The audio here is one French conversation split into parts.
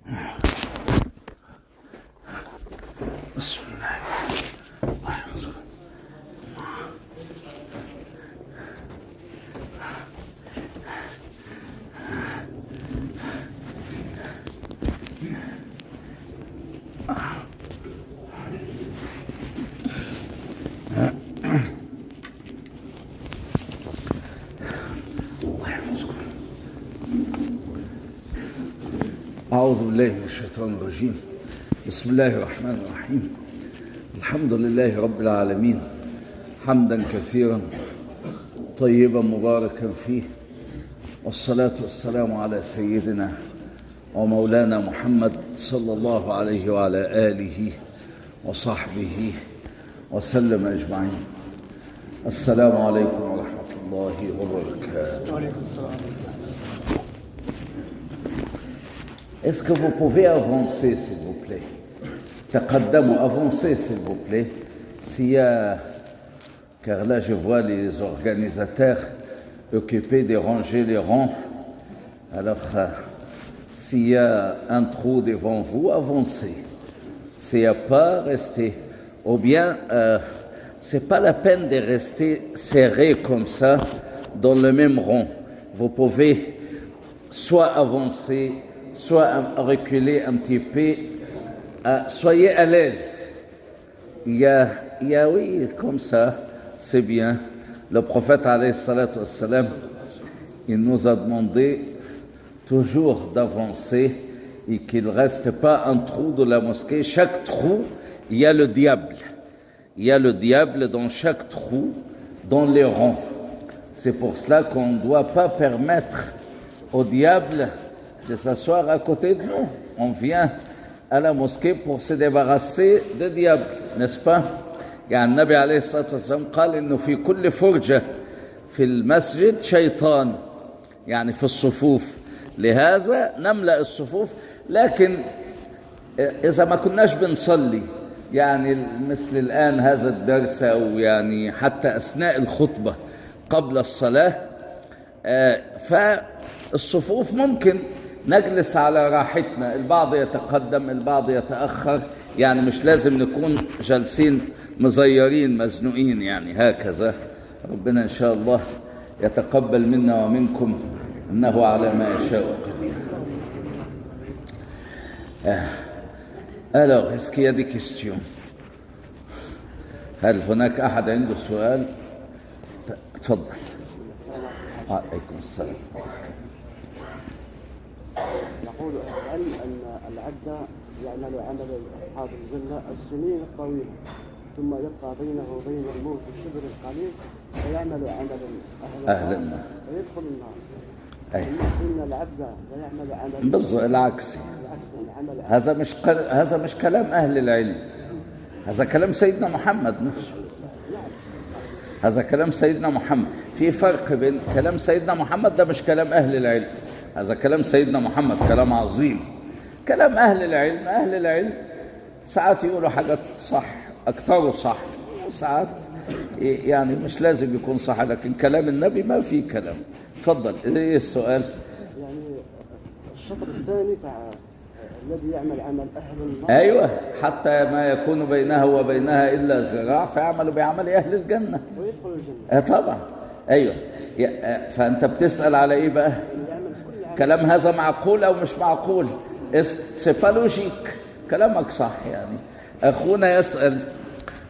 بسم الله. أعوذ بالله من الشيطان الرجيم. بسم الله الرحمن الرحيم. الحمد لله رب العالمين، حمدا كثيرا طيبا مباركا فيه، والصلاة والسلام على سيدنا ومولانا محمد صلى الله عليه وعلى آله وصحبه وسلم أجمعين. السلام عليكم ورحمة الله وبركاته. وعليكم السلام. Est-ce que vous pouvez avancer, s'il vous plaît? Taqaddamu, avancez, s'il vous plaît. Car là, je vois les organisateurs occupés de ranger les rangs. Alors, s'il y a un trou devant vous, avancez. S'il n'y a pas, restez. Ou bien, c'est pas la peine de rester serré comme ça dans le même rang. Vous pouvez soit avancer, soit reculer un petit peu. Soyez à l'aise. Il y a, oui, comme ça, c'est bien. Le prophète, alayhi salatu wassalam, il nous a demandé toujours d'avancer et qu'il ne reste pas un trou de la mosquée. Chaque trou, il y a le diable. Il y a le diable dans chaque trou, dans les rangs. C'est pour cela qu'on ne doit pas permettre au diable de s'asseoir à côté de nous. On vient à la mosquée pour se débarrasser du diable, n'est-ce pas? يعني النبي عليه الصلاة والسلام قال إنه في كل فرجة في المسجد شيطان، يعني في الصفوف. لهذا نملأ الصفوف. لكن إذا ما كناش بنصلي، يعني مثل الآن هذا الدرس، أو يعني حتى أثناء الخطبة قبل الصلاة، فالصفوف ممكن نجلس على راحتنا، البعض يتقدم البعض يتأخر، يعني مش لازم نكون جالسين مزيرين مزنوقين يعني هكذا. ربنا إن شاء الله يتقبل منا ومنكم، إنه على ما يشاء قدير. Alors, est-ce qu'il y a des questions? هل هناك أحد عنده سؤال؟ تفضل. عليكم السلام. يقول العلم أن العبد يعمل عمل أصحاب الجنة السنين الطويلة، ثم يبقى بينه وبين الموت الشبر القليل، فيعمل عملا أهل النار فيدخل النار. إن العبد لا يعمل عملا بالضبط العكس. هذا مش كلام أهل العلم، هذا كلام سيدنا محمد نفسه. هذا كلام سيدنا محمد. في فرق بين كلام سيدنا محمد، ده مش كلام أهل العلم. هذا كلام سيدنا محمد، كلام عظيم. كلام أهل العلم، أهل العلم ساعات يقولوا حاجات صح، أكتره صح، وساعات يعني مش لازم يكون صح، لكن كلام النبي ما فيه كلام. تفضل، إيه السؤال؟ يعني الشطر الثاني الذي يعمل عمل أهل النار. أيوة، حتى ما يكون بينها وبينها إلا ذراع فيعمل بعمل أهل الجنة ويدخل الجنة. طبعا. أيوة. فأنت بتسأل على إيه بقى؟ كلام هذا معقول أو مش معقول؟ سيبا لوجيك. كلامك صح. يعني أخونا يسأل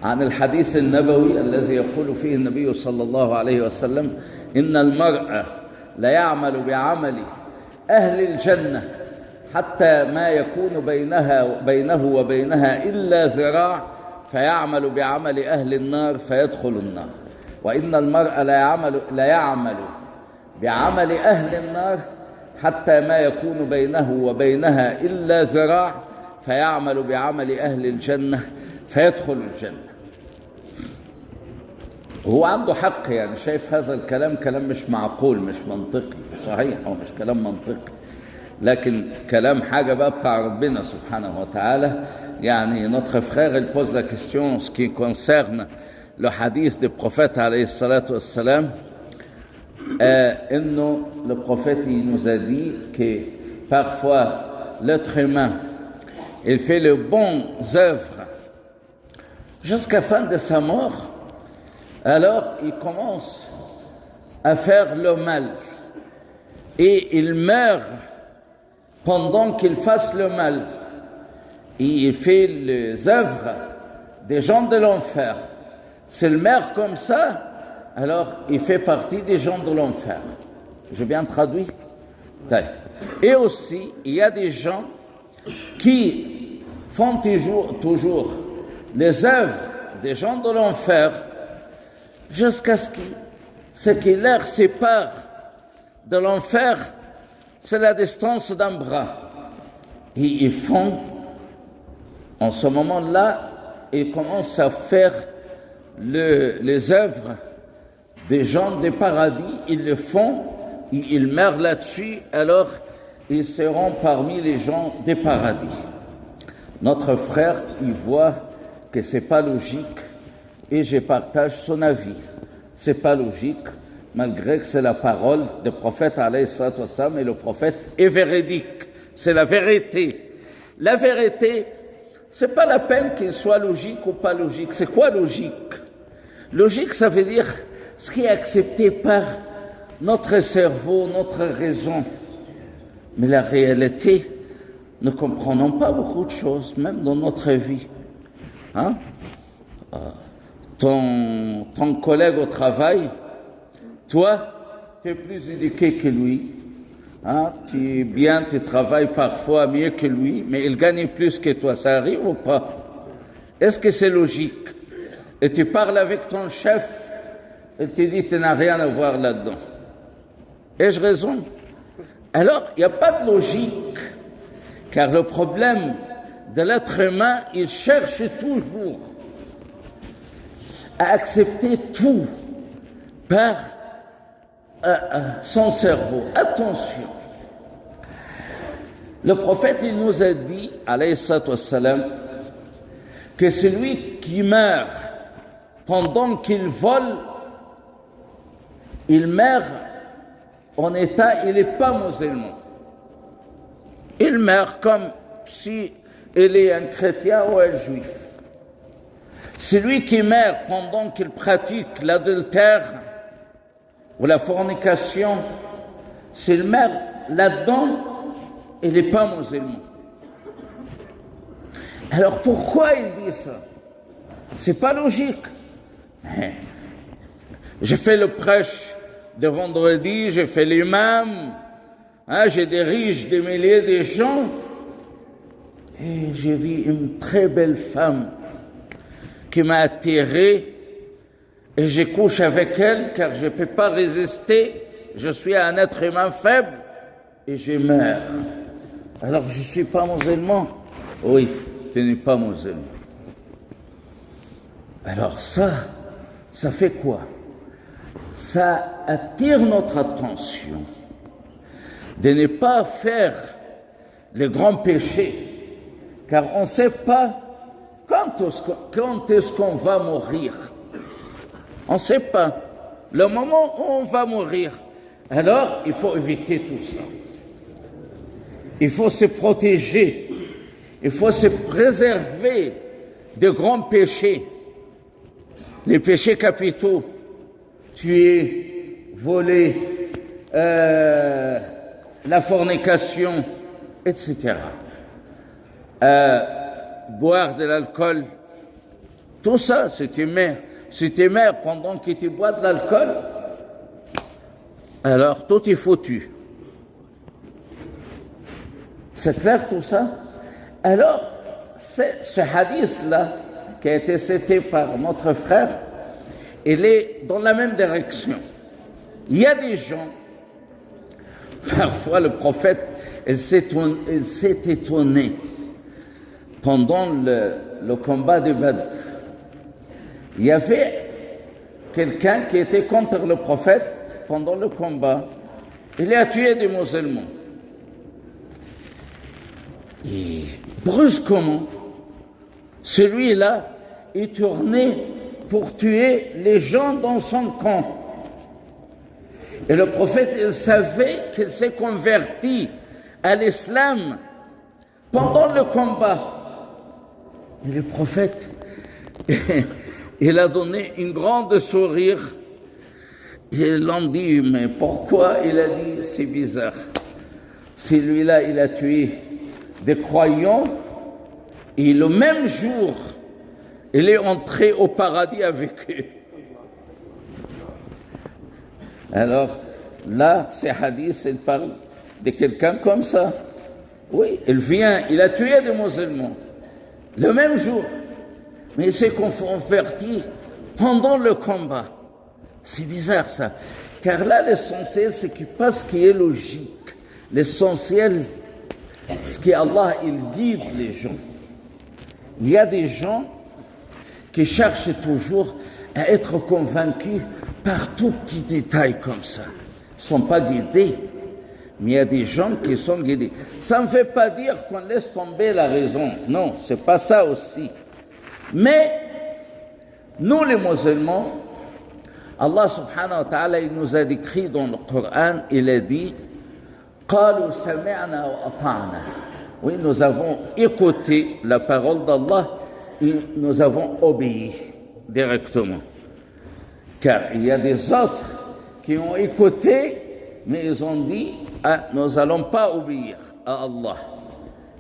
عن الحديث النبوي الذي يقول فيه النبي صلى الله عليه وسلم إن المرء لا يعمل بعمل أهل الجنة حتى ما يكون بينه وبينها إلا ذراع فيعمل بعمل أهل النار فيدخل النار. وإن المرء لا يعمل بعمل أهل النار حتى ما يكون بينه وبينها إلا ذراع فيعمل بعمل أهل الجنة فيدخل الجنة. هو عنده حق، يعني شايف هذا الكلام كلام مش معقول، مش منطقي. صحيح هو مش كلام منطقي، لكن كلام حاجة بقى بتاع ربنا سبحانه وتعالى. يعني notre frère il pose la question ce qui concerne le hadith du prophète alayhi salatu wassalam. Le prophète il nous a dit que parfois l'être humain, il fait les bonnes œuvres jusqu'à la fin de sa mort, alors il commence à faire le mal et il meurt pendant qu'il fasse le mal et il fait les œuvres des gens de l'enfer. S'il meurt comme ça, alors il fait partie des gens de l'enfer. J'ai bien traduit? Et aussi, il y a des gens qui font toujours les œuvres des gens de l'enfer jusqu'à ce qui leur sépare de l'enfer, c'est la distance d'un bras. Et ils font, en ce moment-là, ils commencent à faire les œuvres des gens des paradis, ils le font, ils meurent là-dessus, alors ils seront parmi les gens des paradis. Notre frère, il voit que c'est pas logique et je partage son avis. C'est pas logique, malgré que c'est la parole du prophète alayhi salatu wassalam, et le prophète est véridique, c'est la vérité. La vérité, c'est pas la peine qu'il soit logique ou pas logique. C'est quoi logique? Logique, ça veut dire ce qui est accepté par notre cerveau, notre raison. Mais la réalité, nous ne comprenons pas beaucoup de choses, même dans notre vie. Hein? Ton collègue au travail, toi, tu es plus éduqué que lui. Hein? Tu travailles parfois mieux que lui, mais il gagne plus que toi. Ça arrive ou pas? Est-ce que c'est logique? Et tu parles avec ton chef, il te dit, tu n'as rien à voir là-dedans. Ai-je raison? Alors, il n'y a pas de logique, car le problème de l'être humain, il cherche toujours à accepter tout par son cerveau. Attention, le prophète, il nous a dit, alayhi salatu wassalam, que celui qui meurt pendant qu'il vole, il meurt en état, il n'est pas musulman. Il meurt comme si il est un chrétien ou un juif. Celui qui meurt pendant qu'il pratique l'adultère ou la fornication, s'il meurt là-dedans, il n'est pas musulman. Alors pourquoi il dit ça? C'est pas logique. J'ai fait le prêche de vendredi, j'ai fait l'imam, j'ai dirige des milliers de gens, et j'ai vu une très belle femme qui m'a attiré, et je couche avec elle car je ne peux pas résister, je suis un être humain faible, et je meurs. Alors je ne suis pas musulman? Oui, tu n'es pas musulman. Alors ça fait quoi? Ça attire notre attention de ne pas faire les grands péchés, car on ne sait pas quand est-ce qu'on va mourir. On ne sait pas le moment où on va mourir. Alors, il faut éviter tout ça. Il faut se protéger. Il faut se préserver de grands péchés. Les péchés capitaux, tuer, voler, la fornication, etc. Boire de l'alcool, tout ça, si tu meurs pendant que tu bois de l'alcool, alors tout est foutu. C'est clair tout ça? Alors, ce hadith-là, qui a été cité par notre frère, il est dans la même direction. Il y a des gens, parfois le prophète, il s'est étonné pendant le combat de Badr. Il y avait quelqu'un qui était contre le prophète pendant le combat. Il a tué des musulmans. Et brusquement, celui-là est tourné pour tuer les gens dans son camp. Et le prophète, il savait qu'il s'est converti à l'islam pendant le combat. Et le prophète, il a donné une grande sourire. Ils l'ont dit, mais pourquoi? Il a dit, c'est bizarre. Celui-là, il a tué des croyants et le même jour, il est entré au paradis avec eux. Alors, là, ces hadiths, ils parlent de quelqu'un comme ça. Oui, il vient, il a tué des musulmans le même jour, mais il s'est converti pendant le combat. C'est bizarre ça, car là l'essentiel c'est pas ce qui est logique. L'essentiel, c'est qu'Allah il guide les gens. Il y a des gens qui cherchent toujours à être convaincus par tout petit détail comme ça. Ils ne sont pas guidés, mais il y a des gens qui sont guidés. Ça ne veut pas dire qu'on laisse tomber la raison. Non, ce n'est pas ça aussi. Mais nous les musulmans, Allah subhanahu wa ta'ala, il nous a décrit dans le Coran, il a dit قَالُوا سَمِعْنَا وَأَطَعْنَا. Oui, nous avons écouté la parole d'Allah et nous avons obéi directement. Car il y a des autres qui ont écouté, mais ils ont dit nous n'allons pas obéir à Allah.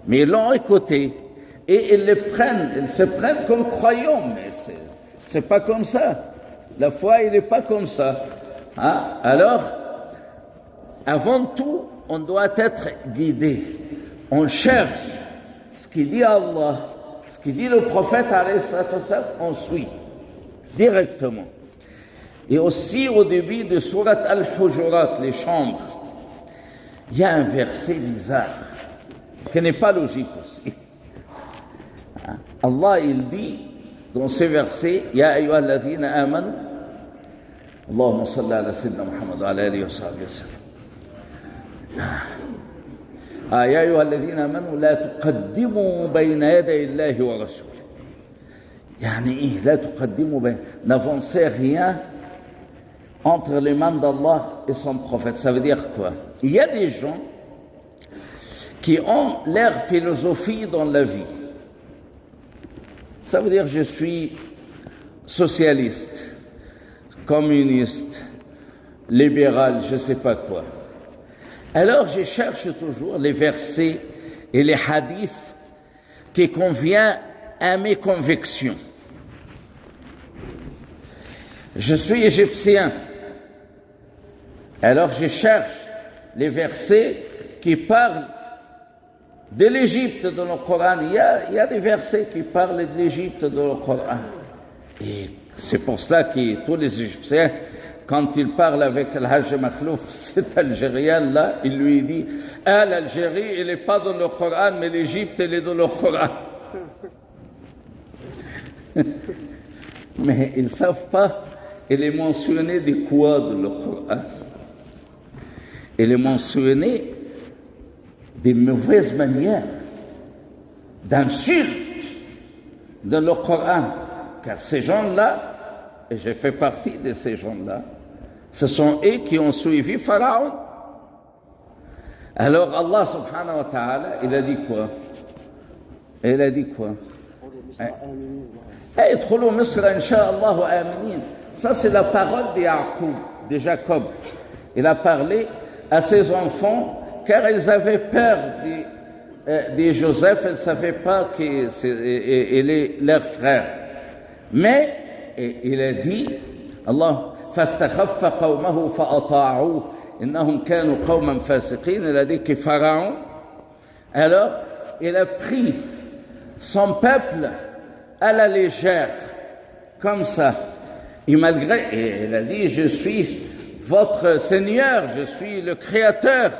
Mais ils l'ont écouté et ils se prennent comme croyants, mais c'est pas comme ça. La foi, il n'est pas comme ça. Alors, avant tout, on doit être guidé. On cherche ce qu'il dit Allah, ce qu'il dit le prophète, on suit directement. Et aussi, au début de Surat Al-Hujurat, les chambres, il y a un verset bizarre, qui n'est pas logique aussi. Allah, il dit, dans ce verset, Ya ayyuha alladhina amanu, Allahumma salli ala sayyidina Muhammad wa ala alihi wa sahbihi wa sallam. Ya ayyuha alladhina amanu, la tuqaddimu bayna yaday Allahi wa rasulih. Yani, la tuqaddimu bayna, n'avancez rien entre les mains d'Allah et son prophète. Ça veut dire quoi? Il y a des gens qui ont leur philosophie dans la vie. Ça veut dire je suis socialiste, communiste, libéral, je ne sais pas quoi. Alors je cherche toujours les versets et les hadiths qui conviennent à mes convictions. Je suis égyptien, alors je cherche les versets qui parlent de l'Égypte dans le Coran. Il y a des versets qui parlent de l'Égypte dans le Coran. Et c'est pour cela que tous les Égyptiens, quand ils parlent avec Al-Hajj Makhlouf, cet Algérien-là, il lui dit « Ah, l'Algérie, elle n'est pas dans le Coran, mais l'Égypte, elle est dans le Coran. » Mais ils ne savent pas, elle est mentionnée de quoi dans le Coran? Elle est mentionnée des mauvaises manières, d'insultes dans le Coran. Car ces gens-là, et j'ai fait partie de ces gens-là, ce sont eux qui ont suivi Pharaon. Alors Allah subhanahu wa ta'ala, il a dit quoi? Il a dit quoi? Idkhulu Misra insha'Allah aminin. Ça c'est la parole de Yaqub, de Jacob. Il a parlé à ses enfants car ils avaient peur de Joseph, ils ne savaient pas qu'il est leur frère. Mais il a dit, Allah, فَاسْتَخَفَّ قَوْمَهُ فَأَطَاعُوهُ إِنَّهُمْ كَانُوا قَوْمًا فَاسِقِينَ. Il a dit que Pharaon, alors, il a pris son peuple à la légère, comme ça. Et malgré, il a dit, je suis votre Seigneur, je suis le Créateur.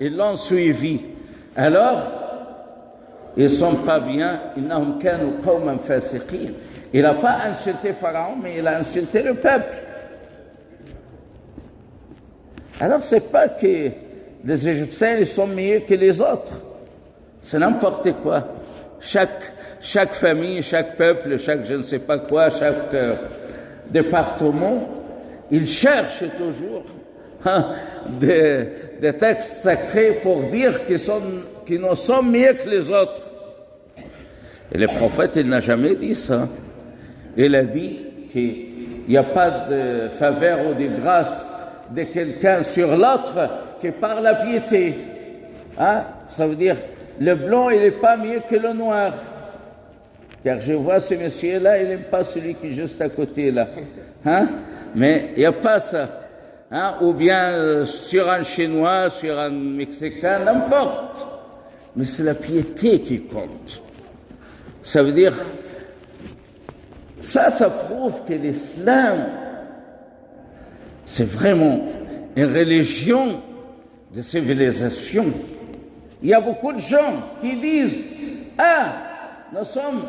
Ils l'ont suivi. Alors, ils ne sont pas bien. إِنَّهُمْ كَانُوا قَوْمًا فَاسِقِينَ. Il n'a pas insulté Pharaon, mais il a insulté le peuple. Alors, ce n'est pas que les Égyptiens ils sont meilleurs que les autres. C'est n'importe quoi. Chaque famille, chaque peuple, chaque je ne sais pas quoi, chaque département, ils cherchent toujours des textes sacrés pour dire qu'ils que nous sommes mieux que les autres. Et le prophète, il n'a jamais dit ça. Il a dit qu'il n'y a pas de faveur ou de grâce de quelqu'un sur l'autre que par la piété. Hein? Ça veut dire, le blanc, il n'est pas mieux que le noir. Car je vois ce monsieur-là, il n'aime pas celui qui est juste à côté, là. Hein? Mais il n'y a pas ça. Hein? Ou bien sur un Chinois, sur un Mexicain, n'importe. Mais c'est la piété qui compte. Ça veut dire, ça prouve que l'islam, c'est vraiment une religion de civilisation. Il y a beaucoup de gens qui disent « Ah, nous sommes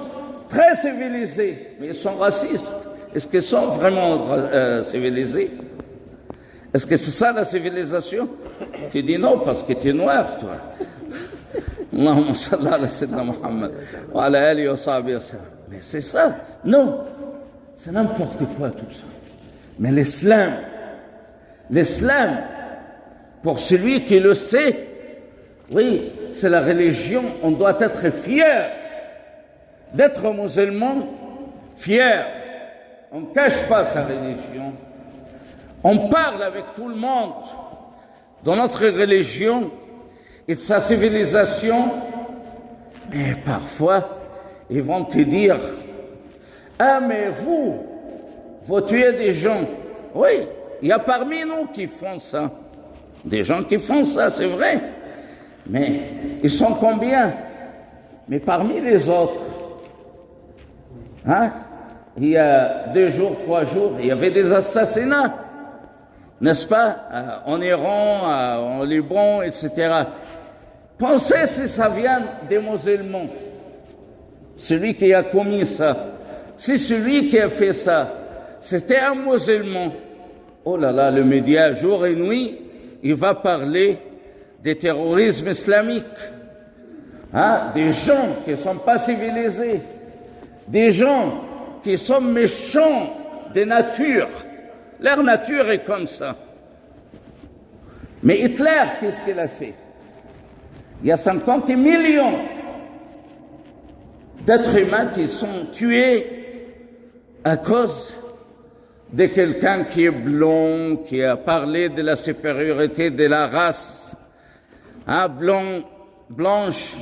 très civilisés », mais ils sont racistes. Est-ce qu'ils sont vraiment civilisés? Est-ce que c'est ça la civilisation? Tu dis non parce que tu es noir, toi. Allahumma salli ala sayyidina Muhammad wa ala alihi wa sahbihi wa sallam. Mais c'est ça? Non. C'est n'importe quoi tout ça. Mais l'islam, pour celui qui le sait, oui, c'est la religion, on doit être fier d'être musulman, fier. On ne cache pas sa religion. On parle avec tout le monde dans notre religion et de sa civilisation. Mais parfois, ils vont te dire « Ah, mais vous tuez des gens. » Oui, il y a parmi nous qui font ça. Des gens qui font ça, c'est vrai. Mais ils sont combien? Mais parmi les autres, hein? Il y a 2 jours, 3 jours, il y avait des assassinats, n'est-ce pas? En Iran, en Liban, etc. Pensez si ça vient des musulmans, celui qui a commis ça. Si celui qui a fait ça, c'était un musulman, oh là là, le média, jour et nuit, il va parler des terrorismes islamiques, hein? Des gens qui ne sont pas civilisés, des gens qui sont méchants de nature. Leur nature est comme ça. Mais Hitler, qu'est-ce qu'il a fait? Il y a 50 millions d'êtres humains qui sont tués à cause de quelqu'un qui est blond, qui a parlé de la supériorité de la race, hein, blanche.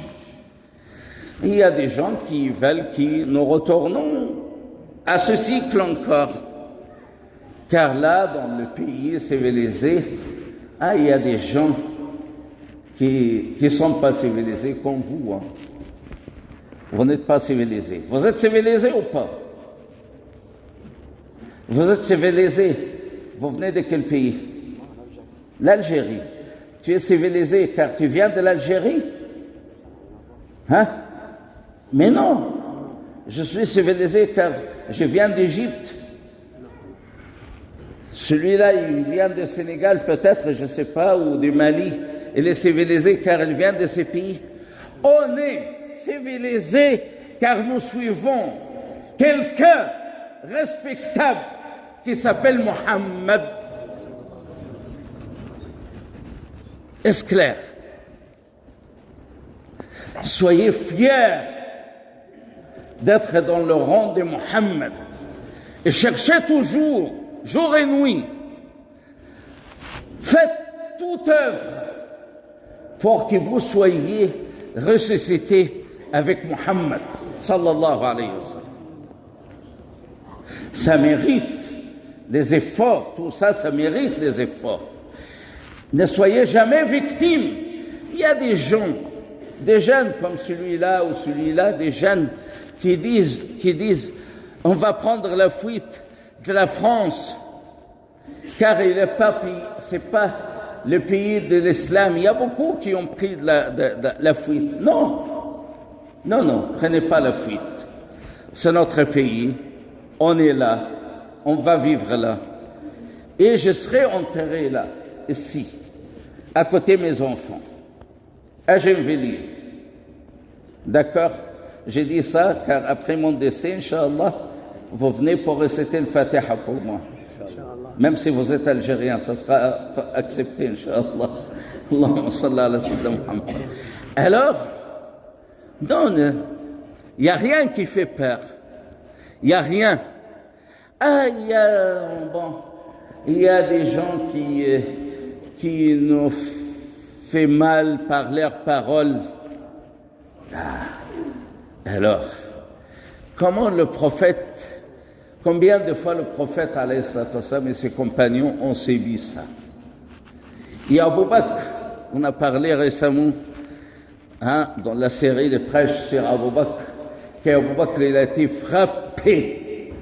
Il y a des gens qui veulent que nous retournons à ce cycle encore. Car là, dans le pays civilisé, il y a des gens qui ne sont pas civilisés comme vous. Hein. Vous n'êtes pas civilisés. Vous êtes civilisés ou pas? Vous êtes civilisés. Vous venez de quel pays? L'Algérie. Tu es civilisé car tu viens de l'Algérie? Hein? Mais non. Je suis civilisé car je viens d'Égypte. Celui-là, il vient du Sénégal peut-être, je ne sais pas, ou du Mali. Il est civilisé car il vient de ces pays. On est civilisé car nous suivons quelqu'un respectable qui s'appelle Mohammed. Est-ce clair? Soyez fiers d'être dans le rang de Mohammed et cherchez toujours, jour et nuit, faites toute œuvre pour que vous soyez ressuscités avec Mohammed sallallahu alayhi wa sallam. Ça mérite les efforts, tout ça, ça mérite les efforts. Ne soyez jamais victimes. Il y a des gens, des jeunes comme celui-là ou celui-là, des jeunes qui disent on va prendre la fuite de la France car il n'est pas, c'est pas le pays de l'islam. Il y a beaucoup qui ont pris de la fuite. Non, prenez pas la fuite. C'est notre pays, on est là, on va vivre là. Et je serai enterré là, ici, à côté de mes enfants, à Gennevilliers. D'accord? J'ai dit ça car après mon décès, Inch'Allah, vous venez pour réciter le Fatiha pour moi. Même si vous êtes algérien, ça sera accepté, Inch'Allah. Allahumma salli ala sayyidina Muhammad. Alors, non, il n'y a rien qui fait peur. Il n'y a rien. Ah, il y a des gens qui nous fait mal par leurs paroles. Alors, combien de fois le prophète alayhi salatu wassalam et ses compagnons ont subi ça? Il y a Abu Bakr, on a parlé récemment dans la série de prêches sur Abu Bakr, qu'Abu Bakr il a été frappé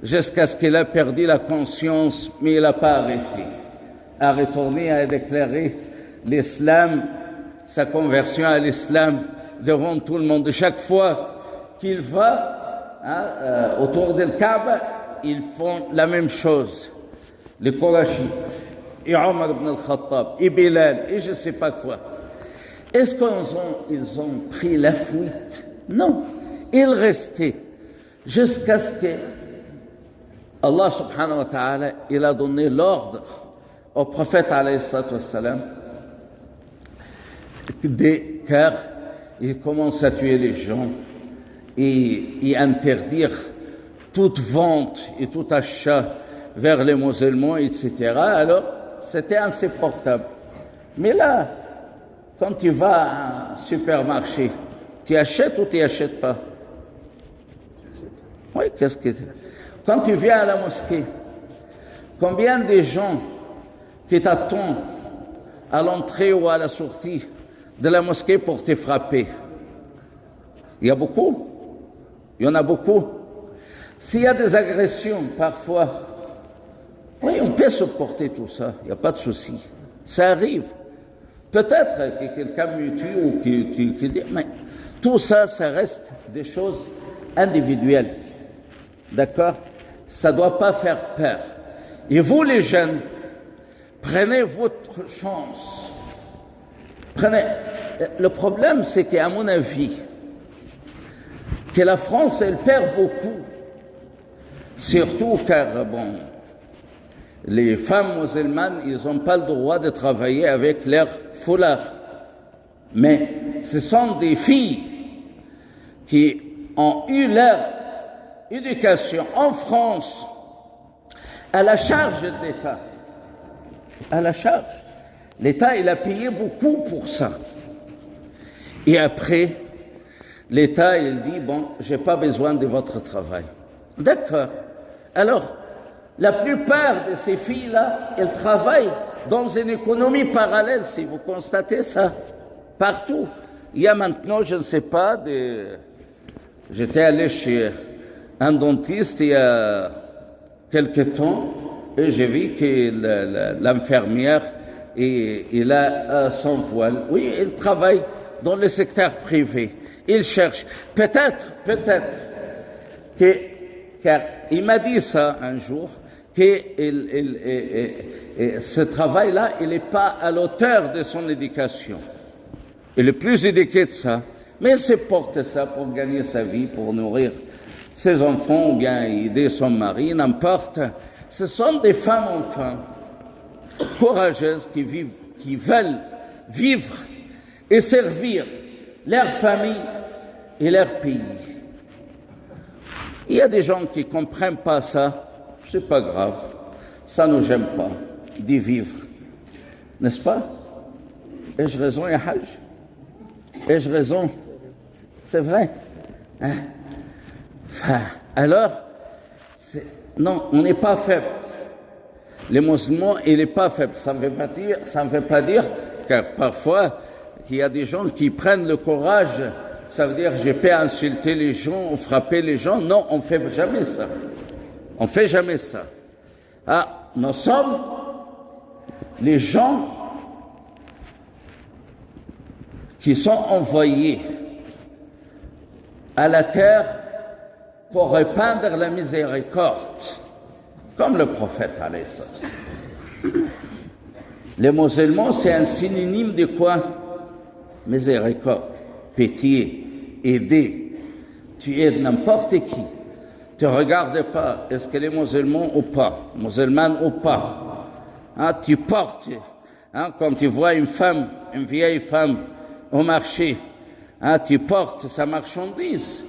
jusqu'à ce qu'il a perdu la conscience, mais il n'a pas arrêté. A retourné à déclarer l'islam, sa conversion à l'islam devant tout le monde. Chaque fois qu'il va autour de Kaaba, ils font la même chose. Les Qurayshites, et Omar ibn al-Khattab, et Bilal, et je ne sais pas quoi. Est-ce qu'ils ont pris la fuite? Non. Ils restaient jusqu'à ce que Allah subhanahu wa ta'ala, il a donné l'ordre au prophète alayhi salatu wassalam, car il commence à tuer les gens et interdire toute vente et tout achat vers les musulmans, etc. Alors, c'était insupportable. Mais là, quand tu vas à un supermarché, tu achètes ou tu n'achètes pas? Oui, qu'est-ce que... Quand tu viens à la mosquée, combien de gens qui t'attendent à l'entrée ou à la sortie de la mosquée pour te frapper? Il y a beaucoup. Il y en a beaucoup. S'il y a des agressions, parfois, oui, on peut supporter tout ça. Il n'y a pas de souci. Ça arrive. Peut-être que quelqu'un me tue ou qui dit, mais tout ça, ça reste des choses individuelles. D'accord? Ça ne doit pas faire peur. Et vous, les jeunes, prenez votre chance. Le problème, c'est qu'à mon avis, que la France, elle perd beaucoup. Surtout car, les femmes musulmanes, ils n'ont pas le droit de travailler avec leur foulard. Mais ce sont des filles qui ont eu leur éducation en France à la charge de l'État. À la charge. L'État, il a payé beaucoup pour ça. Et après, l'État, il dit, je n'ai pas besoin de votre travail. D'accord. Alors, la plupart de ces filles-là, elles travaillent dans une économie parallèle, si vous constatez ça, partout. Il y a maintenant, je ne sais pas, j'étais allé chez un dentiste il y a quelque temps et j'ai vu que l'infirmière, il a son voile. Oui, il travaille dans le secteur privé. Il cherche. Peut-être, car il m'a dit ça un jour, que ce travail-là, il n'est pas à l'auteur de son éducation. Il est plus éduqué de ça, mais il supporte ça pour gagner sa vie, pour nourrir ses enfants ou bien aider son mari, n'importe. Ce sont des femmes, enfin, courageuses qui veulent vivre et servir leur famille et leur pays. Il y a des gens qui ne comprennent pas ça, c'est pas grave, ça ne nous gêne pas d'y vivre, n'est-ce pas? Ai-je raison, ya Hajj? Ai-je raison? C'est vrai. Alors, non, on n'est pas faible. Les musulmans, il n'est pas faible. Ça ne veut pas dire, car parfois, il y a des gens qui prennent le courage, ça veut dire je peux insulter les gens ou frapper les gens. Non, on ne fait jamais ça. On ne fait jamais ça. Nous sommes les gens qui sont envoyés à la terre pour répandre la miséricorde, comme le prophète alayhi salam. Les musulmans, c'est un synonyme de quoi? Miséricorde, pitié, aider. Tu aides n'importe qui. Tu ne regardes pas, est-ce qu'elle est musulmane ou pas, musulmane ou pas. Tu portes, quand tu vois une femme, une vieille femme, au marché, hein, tu portes sa marchandise.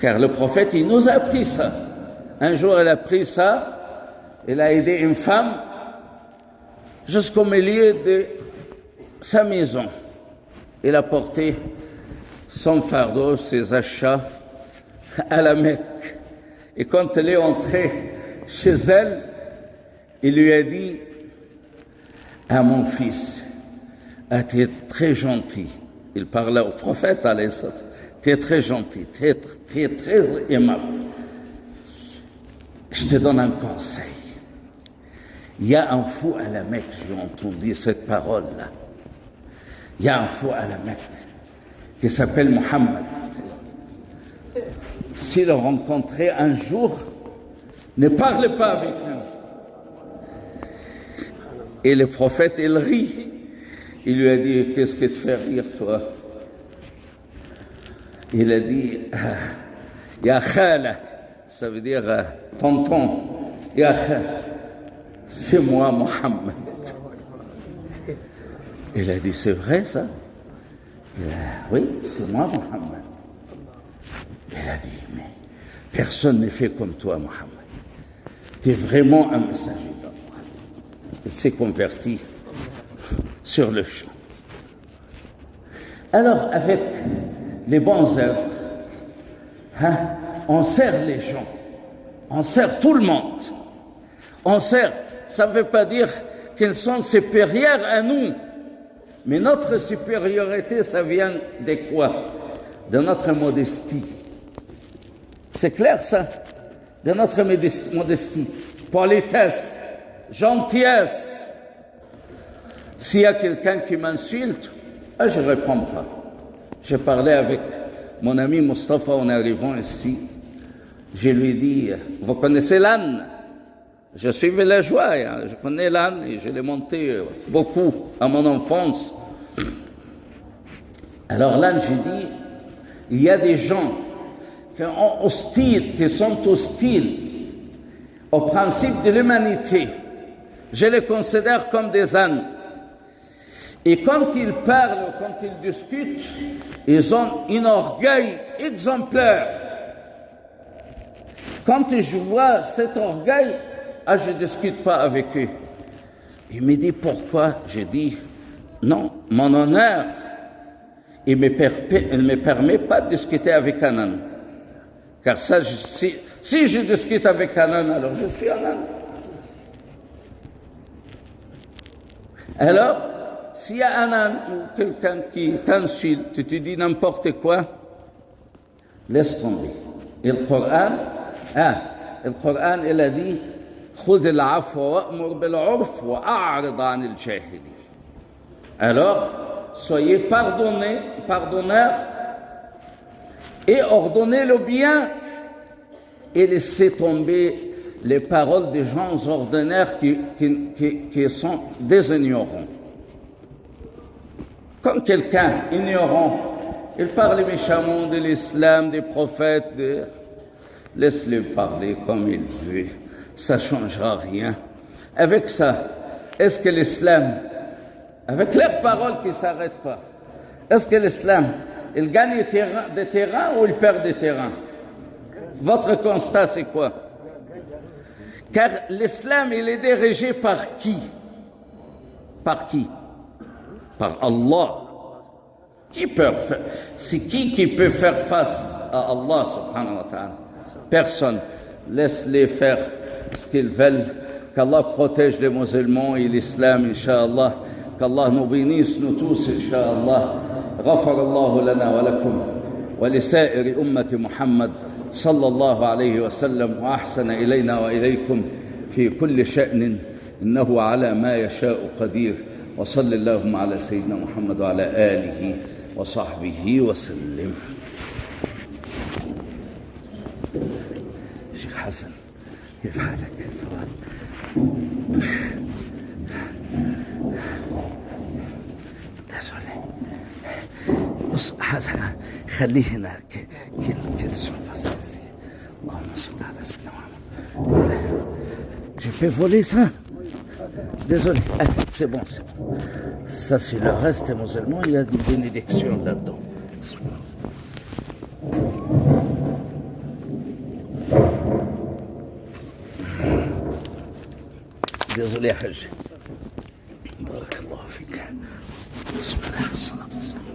Car le prophète, il nous a appris ça. Un jour, il a pris ça, il a aidé une femme jusqu'au milieu de sa maison. Il a porté son fardeau, ses achats à la Mecque. Et quand elle est entrée chez elle, il lui a dit: ah, mon fils, ah, tu es très gentil. Il parlait au prophète, tu es très gentil, tu es très aimable. Je te donne un conseil. Il y a un fou à la Mecque, j'ai entendu cette parole-là. Il y a un fou à la Mecque qui s'appelle Mohammed. S'il le rencontrait un jour, ne parlez pas avec lui. Et le prophète, il rit. Il lui a dit: qu'est-ce qui te fait rire, toi? Il a dit: Ya khala, ça veut dire tonton. Ya khala, c'est moi, Mohammed. Il a dit: c'est vrai ça? Il a, oui, c'est moi, Mohammed. Il a dit: mais personne n'est fait comme toi, Mohammed. Tu es vraiment un messager d'Allah. Il s'est converti sur le champ. Alors, avec les bonnes œuvres, hein, on sert les gens, on sert tout le monde. On sert, ça ne veut pas dire qu'ils sont supérieurs à nous, mais notre supériorité, ça vient de quoi? De notre modestie. C'est clair ça? De notre modestie, politesse, gentillesse. S'il y a quelqu'un qui m'insulte, je ne réponds pas. J'ai parlé avec mon ami Mustafa en arrivant ici. Je lui ai dit: vous connaissez l'âne? Je suis villageois, hein, je connais l'âne et je l'ai monté beaucoup à mon enfance. Alors l'âne, j'ai dit, il y a des gens qui sont hostiles au principe de l'humanité. Je les considère comme des ânes. Et quand ils parlent, quand ils discutent, ils ont un orgueil exemplaire. Quand je vois cet orgueil, je ne discute pas avec eux. Il me dit: pourquoi? Je dis: non, mon honneur, il ne me permet pas de discuter avec un âne. Car ça, si je discute avec un âne, alors je suis un âne. Alors, s'il y a un âne ou quelqu'un qui t'insulte, tu te dis n'importe quoi, laisse tomber. Et le Coran, il a dit: خذ العفو وأمر بالعرف وأعرض عن الجاهلين. Alors, soyez pardonneurs et ordonnez le bien et laissez tomber les paroles des gens ordinaires qui sont des ignorants. Quand quelqu'un ignorant, il parle méchamment de l'islam, des prophètes, laisse-le parler comme il veut. Ça ne changera rien. Avec ça, est-ce que l'islam, avec leurs paroles qui ne s'arrêtent pas, est-ce que l'islam, il gagne des terrains ou il perd des terrains? Votre constat, c'est quoi? Car l'islam, il est dirigé par qui? Par qui? Par Allah. C'est qui peut faire face à Allah subhanahu wa ta'ala? Personne. Laisse-les faire ce qu'ils veulent. Qu'Allah protège les musulmans et l'islam, Inch'Allah. Qu'Allah nous bénisse, nous tous, Inch'Allah. غفر الله لنا ولكم ولسائر أمة محمد صلى الله عليه وسلم وأحسن إلينا وإليكم في كل شأن إنه على ما يشاء قدير وصل اللهم على سيدنا محمد وعلى آله وصحبه وسلم. شيخ حسن كيف حالك؟ بص خليه هنا كل سوء بس. اللهم صل على سيدنا محمد. Je peux voler ça? Désolé. C'est bon, c'est bon. Ça, c'est le reste musulman, il y a des bénédictions là-dedans. Désolé, Hajj. Barakallahu fik. Bismillah, salatu wassalam.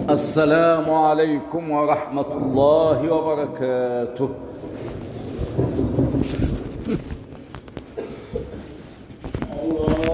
السلام عليكم ورحمة الله وبركاته. الله